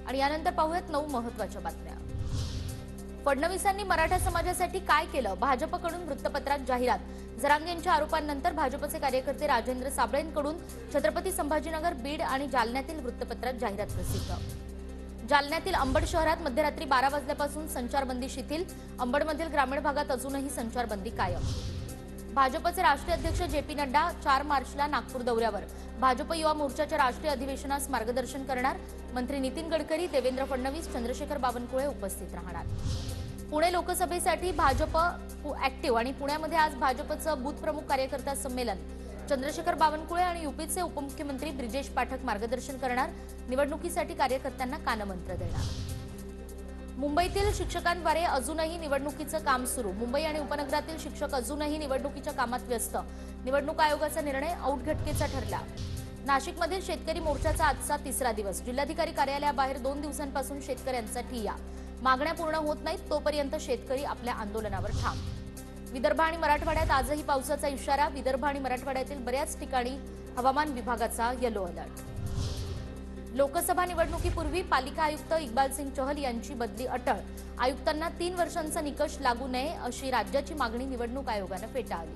आणि यानंतर पाहूयात 9 महत्त्वाच्या बातम्या। फडणवीसांनी मराठा समाजासाठी काय केलं? भाजपकडून वृत्तपत्रात जाहिरात। जरांगेंच्या आरोपांनंतर भाजपचे कार्यकर्ते राजेंद्र साबळेंकडून छत्रपती संभाजीनगर, बीड आणि जालन्यातील वृत्तपत्रात जाहिरात प्रसिद्ध। जालन्यातील अंबड शहरात मध्यरात्री 12 वाजल्यापासून संचारबंदी शिथिल। अंबडमधील ग्रामीण भागात अजूनही संचारबंदी कायम। भाजपचे राष्ट्रीय अध्यक्ष जे.पी. नड्डा 4 मार्चला नागपूर दौऱ्यावर। भाजप युवा मोर्चाच्या राष्ट्रीय अधिवेशनास मार्गदर्शन करणार। मंत्री नितीन गडकरी, देवेंद्र फडणवीस, चंद्रशेखर बावनकुळे उपस्थित राहणार। पुणे लोकसभेसाठी भाजप ऍक्टिव्ह आणि पुण्यामध्ये आज भाजपचं बूथ प्रमुख कार्यकर्ता संमेलन। चंद्रशेखर बावनकुळे आणि यूपीचे उपमुख्यमंत्री ब्रिजेश पाठक मार्गदर्शन करणार। निवडणुकीसाठी कार्यकर्त्यांना कानमंत्र देणार। मुंबईतील शिक्षकांद्वारे अजूनही निवडणुकीचं काम सुरू। मुंबई आणि उपनगरातील शिक्षक अजूनही निवडणुकीच्या कामात व्यस्त। निवडणूक आयोगाचा निर्णय औट घटकेचा ठरला। नाशिकमधील शेतकरी मोर्चाचा आजचा 3रा दिवस। जिल्हाधिकारी कार्यालयाबाहेर 2 दिवसांपासून शेतकऱ्यांचा ठिय्या। मागण्या पूर्ण होत नाहीत तोपर्यंत शेतकरी आपल्या आंदोलनावर ठाम। विदर्भ आणि मराठवाड्यात आजही पावसाचा इशारा। विदर्भ आणि मराठवाड्यातील बऱ्याच ठिकाणी हवामान विभागाचा येलो अलर्ट। लोकसभा निवडणुकीपूर्वी पालिका आयुक्त इक्बाल सिंग चहल यांची बदली अटळ। आयुक्तांना 3 वर्षांचा निकष लागू नये अशी राज्याची मागणी निवडणूक आयोगाने फेटाळली।